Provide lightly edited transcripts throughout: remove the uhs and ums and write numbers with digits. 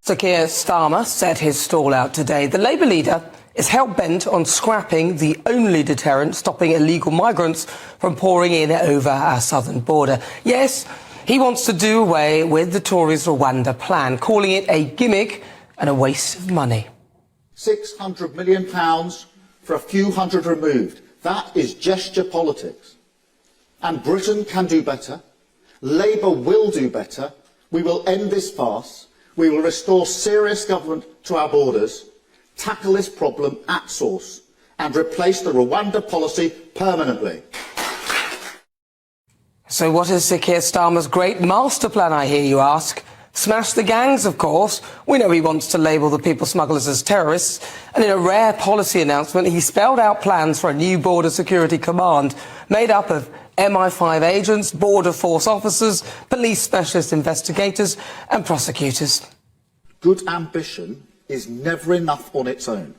Sir Keir Starmer set his stall out today. The Labour leader is hell-bent on scrapping the only deterrent stopping illegal migrants from pouring in over our southern border. Yes, he wants to do away with the Tories' Rwanda plan, calling it a gimmick and a waste of money. £600 million for a few hundred removed. That is gesture politics. And Britain can do better. Labour will do better. We will end this farce. We will restore serious government to our borders, tackle this problem at source, and replace the Rwanda policy permanently. So what is Sir Keir Starmer's great master plan, I hear you ask? Smash the gangs, of course. We know he wants to label the people smugglers as terrorists. And in a rare policy announcement, he spelled out plans for a new border security command made up of MI5 agents, border force officers, police specialist investigators and prosecutors. Good ambition is never enough on its own.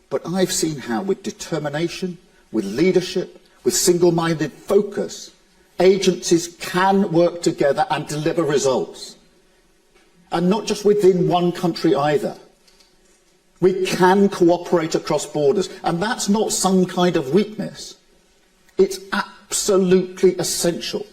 But I've seen how with determination, with leadership, with single-minded focus, agencies can work together and deliver results. And not just within one country either. We can cooperate across borders, and that's not some kind of weakness. It's absolutely essential.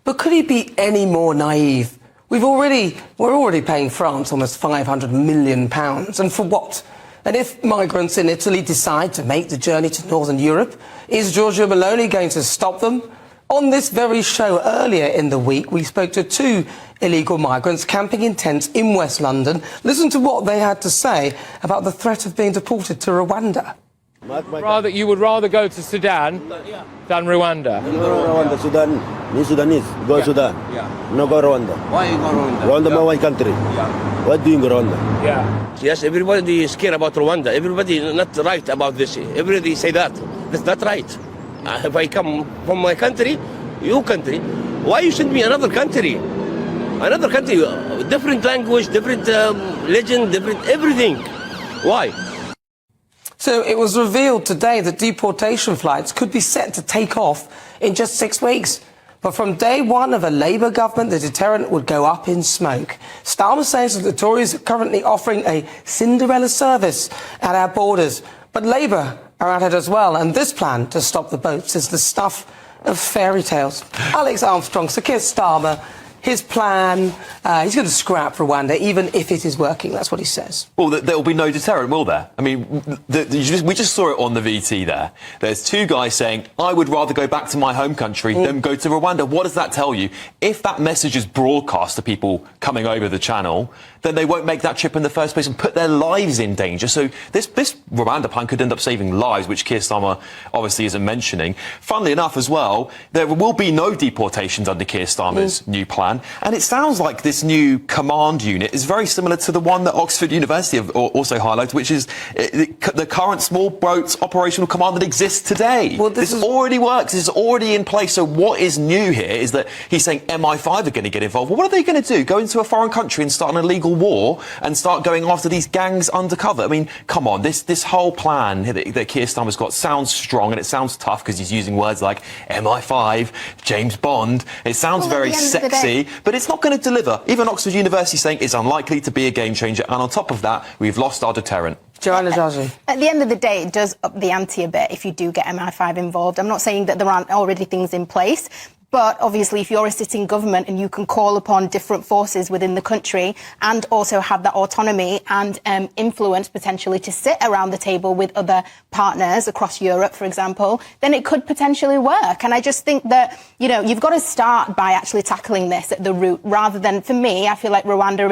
But could he be any more naive? We're already paying France almost £500 million. And for what? And if migrants in Italy decide to make the journey to Northern Europe, is Giorgia Meloni going to stop them? On this very show earlier in the week, we spoke to two illegal migrants camping in tents in West London. Listen to what they had to say about the threat of being deported to Rwanda. You would rather go to Sudan than Rwanda? Rwanda, Sudan, me Sudanese, go Sudan. No go Rwanda. Why you go Rwanda? Rwanda, my country. What doing Rwanda? Yes, everybody is scared about Rwanda. Everybody is not right about this. Everybody say that. That's not right. If I come from my country, your country, why you send me another country? Another country, different language, different legend, different everything. Why? So it was revealed today that deportation flights could be set to take off in just 6 weeks. But from day one of a Labour government, the deterrent would go up in smoke. Starmer says that the Tories are currently offering a Cinderella service at our borders. But Labour are at it as well, and this plan to stop the boats is the stuff of fairy tales. Alex Armstrong, Sir Keir Starmer, his plan, he's going to scrap Rwanda, even if it is working. That's what he says. Well, there will be no deterrent, will there? I mean, we just saw it on the VT there. There's two guys saying, I would rather go back to my home country than go to Rwanda. What does that tell you? If that message is broadcast to people coming over the channel, then they won't make that trip in the first place and put their lives in danger. So this Rwanda plan could end up saving lives, which Keir Starmer obviously isn't mentioning. Funnily enough as well, there will be no deportations under Keir Starmer's new plan. And it sounds like this new command unit is very similar to the one that Oxford University have also highlighted, which is the current small boats operational command that exists today. Well, this already works. This is already in place. So what is new here is that he's saying MI5 are going to get involved. Well, what are they going to do? Go into a foreign country and start an illegal war and start going after these gangs undercover? I mean, come on. This whole plan that Keir Starmer's got sounds strong and it sounds tough because he's using words like MI5, James Bond. It sounds very sexy. But it's not going to deliver. Even Oxford University saying it's unlikely to be a game changer. And on top of that, we've lost our deterrent. Joanna Jaji. At the end of the day, it does up the ante a bit if you do get MI5 involved. I'm not saying that there aren't already things in place. But obviously, if you're a sitting government and you can call upon different forces within the country and also have that autonomy and influence potentially to sit around the table with other partners across Europe, for example, then it could potentially work. And I just think that, you know, you've got to start by actually tackling this at the root rather than, for me, I feel like Rwanda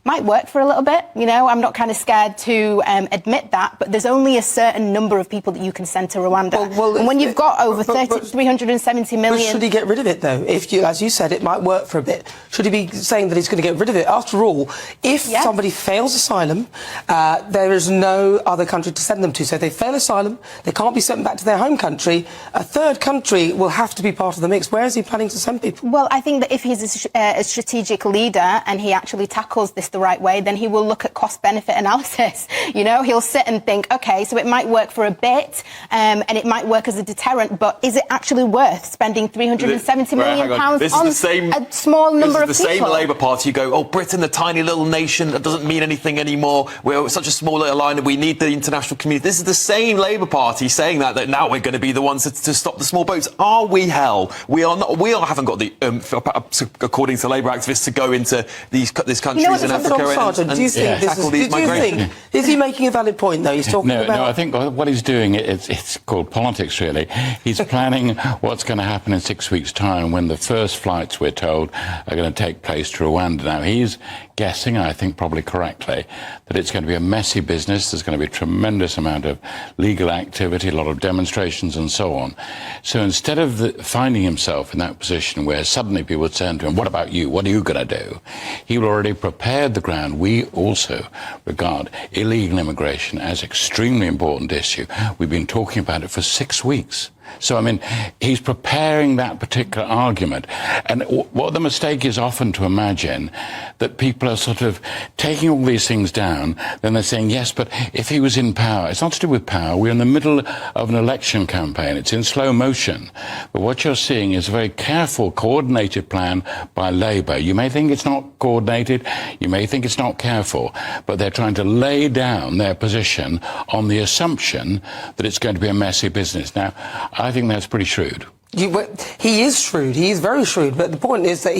might work for a little bit. You know, I'm not kind of scared to admit that, but there's only a certain number of people that you can send to Rwanda. And when you've got over 370 million... But should he get rid of it, though? If you, as you said, it might work for a bit. Should he be saying that he's going to get rid of it? After all, if somebody fails asylum, there is no other country to send them to. So if they fail asylum, they can't be sent back to their home country. A third country will have to be part of the mix. Where is he planning to send people? Well, I think that if he's a strategic leader and he actually tackles this the right way, then he will look at cost-benefit analysis. You know, he'll sit and think, OK, so it might work for a bit and it might work as a deterrent, but is it actually worth spending 370 £70 million on This is the same, a small number of This is the people. same Labour Party who go, oh, Britain, the tiny little nation, that doesn't mean anything anymore. We're such a small little island, we need the international community. This is the same Labour Party saying that now we're going to be the ones to stop the small boats. Are we hell? We are not. Haven't got the, according to Labour activists, to go into these countries in Africa do you think tackle these migration. Is he making a valid point, though? He's talking about... No, I think what he's doing, it's called politics, really. He's planning what's going to happen in 6 weeks' time when the first flights, we're told, are going to take place to Rwanda. Now, he's guessing, I think probably correctly, that it's going to be a messy business. There's going to be a tremendous amount of legal activity, a lot of demonstrations and so on. So instead of finding himself in that position where suddenly people turn to him, what about you? What are you going to do? He already prepared the ground. We also regard illegal immigration as an extremely important issue. We've been talking about it for 6 weeks. So, I mean, he's preparing that particular argument. And what the mistake is often to imagine that people are sort of taking all these things down, then they're saying, yes, but if he was in power. It's not to do with power. We're in the middle of an election campaign. It's in slow motion. But what you're seeing is a very careful, coordinated plan by Labour. You may think it's not coordinated. You may think it's not careful. But they're trying to lay down their position on the assumption that it's going to be a messy business. Now, I think that's pretty shrewd. He is shrewd. He is very shrewd. But the point is that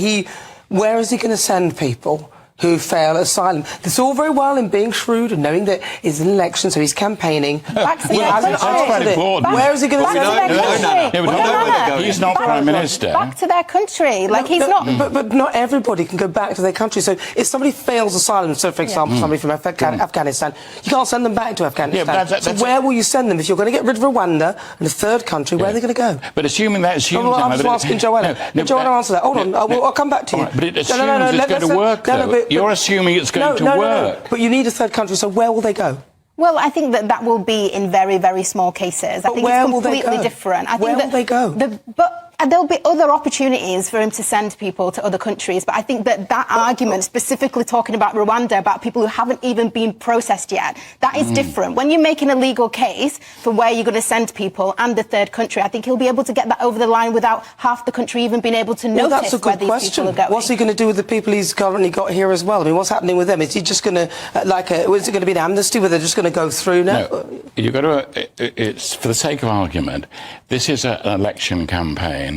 where is he going to send people who fail asylum? It's all very well in being shrewd and knowing that it's an election, so he's campaigning. Back to their That's quite country. important. Where is he going to send country. He's not Prime Minister. Back to their country. Like, he's not... But not everybody can go back to their country. So if somebody fails asylum, so for example, somebody from Afghanistan, you can't send them back to Afghanistan. Yeah, but so where will you send them? If you're going to get rid of Rwanda and a third country, where are they going to go? But assuming that assumes... I'm just asking Joanna. Joanna, answer that. Hold on. I'll come back to you. Right, but it assumes it's going to work, though. You're assuming it's going to work. But you need a third country, so where will they go? Well, I think that will be in very, very small cases. I think where it's will they completely go? different. Where will they go? There'll be other opportunities for him to send people to other countries, but I think that argument, specifically talking about Rwanda, about people who haven't even been processed yet, that is different. When you're making a legal case for where you're going to send people and the third country, I think he'll be able to get that over the line without half the country even being able to notice where these people are going. What's he going to do with the people he's currently got here as well? I mean, what's happening with them? Is he just going to, is it going to be an amnesty where they're just going to go through now? No, you've got to, it's for the sake of argument, this is an election campaign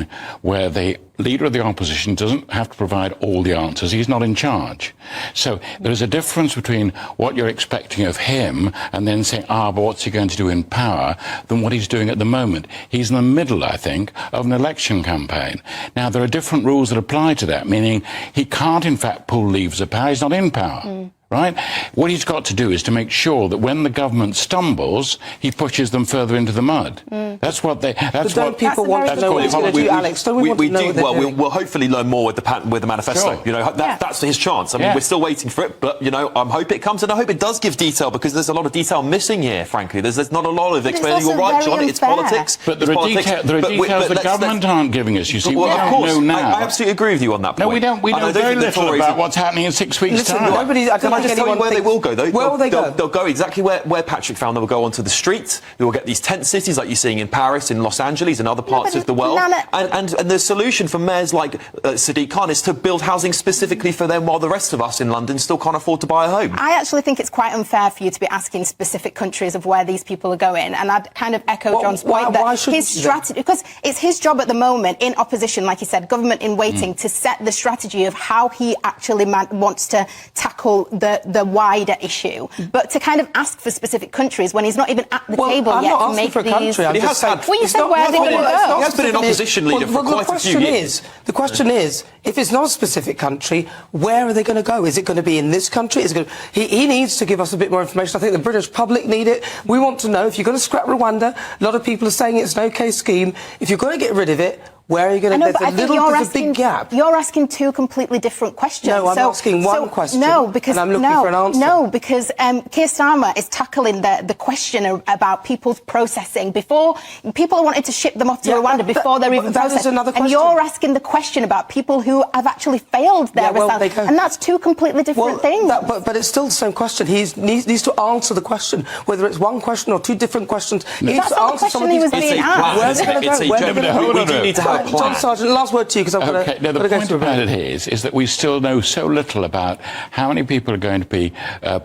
where the leader of the opposition doesn't have to provide all the answers. He's not in charge. So there's a difference between what you're expecting of him and then saying, but what's he going to do in power, than what he's doing at the moment. He's in the middle, I think, of an election campaign. Now, there are different rules that apply to that, meaning he can't, in fact, pull levers of power. He's not in power. Right? What he's got to do is to make sure that when the government stumbles, he pushes them further into the mud. That's what they... But don't people want to know what he's going to do, Alex? Don't we want to know what they're doing? We'll hopefully learn more with the manifesto. Sure. You know, that's his chance. I mean, we're still waiting for it, but, you know, I hope it comes, and I hope it does give detail, because there's a lot of detail missing here, frankly. There's not a lot of explaining. You're right, John, it's politics. But there are details the government aren't giving us, you see. We don't know now. I absolutely agree with you on that point. No, we don't. We know very little about what's happening in 6 weeks' time. Can I just tell you where they will go, though? Where will they go? They'll go exactly where Patrick found. They will go onto the streets. They will get these tent cities like you're seeing in Paris, in Los Angeles, and other parts of the world. And the solution for mayors like Sadiq Khan is to build housing specifically for them, while the rest of us in London still can't afford to buy a home. I actually think it's quite unfair for you to be asking specific countries of where these people are going. And I'd kind of echo John's point that his strategy, because it's his job at the moment in opposition, like you said, government in waiting, to set the strategy of how he actually wants to tackle the wider issue. But to kind of ask for specific countries when he's not even at the table yet to make these... But he has had... Well, you said where they're going to go. He has been an opposition leader for quite a few years. The question is, if it's not a specific country, where are they going to go? Is it going to be in this country? He needs to give us a bit more information. I think the British public need it. We want to know, if you're going to scrap Rwanda, a lot of people are saying it's an OK scheme. If you're going to get rid of it, where are you going to... There's a big gap. You're asking two completely different questions. No, I'm asking one question. No, because... And I'm looking for an answer. No, because Keir Starmer is tackling the question about people's processing before... People wanted to ship them off to Rwanda before they're even processed. That is another question. And you're asking the question about people who have actually failed their asylum. And that's two completely different things. But it's still the same question. He needs to answer the question, whether it's one question or two different questions. He needs to answer some of these questions. Where are they going to go? We do need to have John Sargent, last word to you, because I've got Okay, to now the go point to about it is that we still know so little about how many people are going to be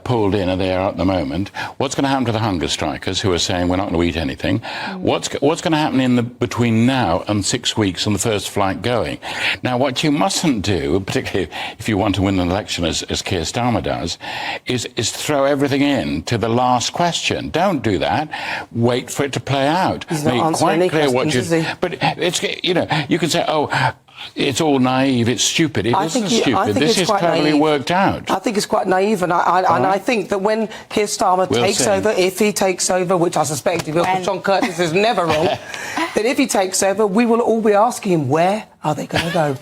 pulled in, and they are at the moment. What's going to happen to the hunger strikers who are saying we're not going to eat anything? What's going to happen between now and 6 weeks and the first flight going? Now, what you mustn't do, particularly if you want to win an election, as Keir Starmer does, is throw everything in to the last question. Don't do that. Wait for it to play out. He's not answering any questions, is he? But it's, you can say, oh, it's all naive, it's stupid. It isn't stupid. This is cleverly worked out. I think it's quite naive, and I think that when Keir Starmer takes over, if he takes over, which I suspect he will, because John Curtis is never wrong, then if he takes over, we will all be asking him, where are they going to go?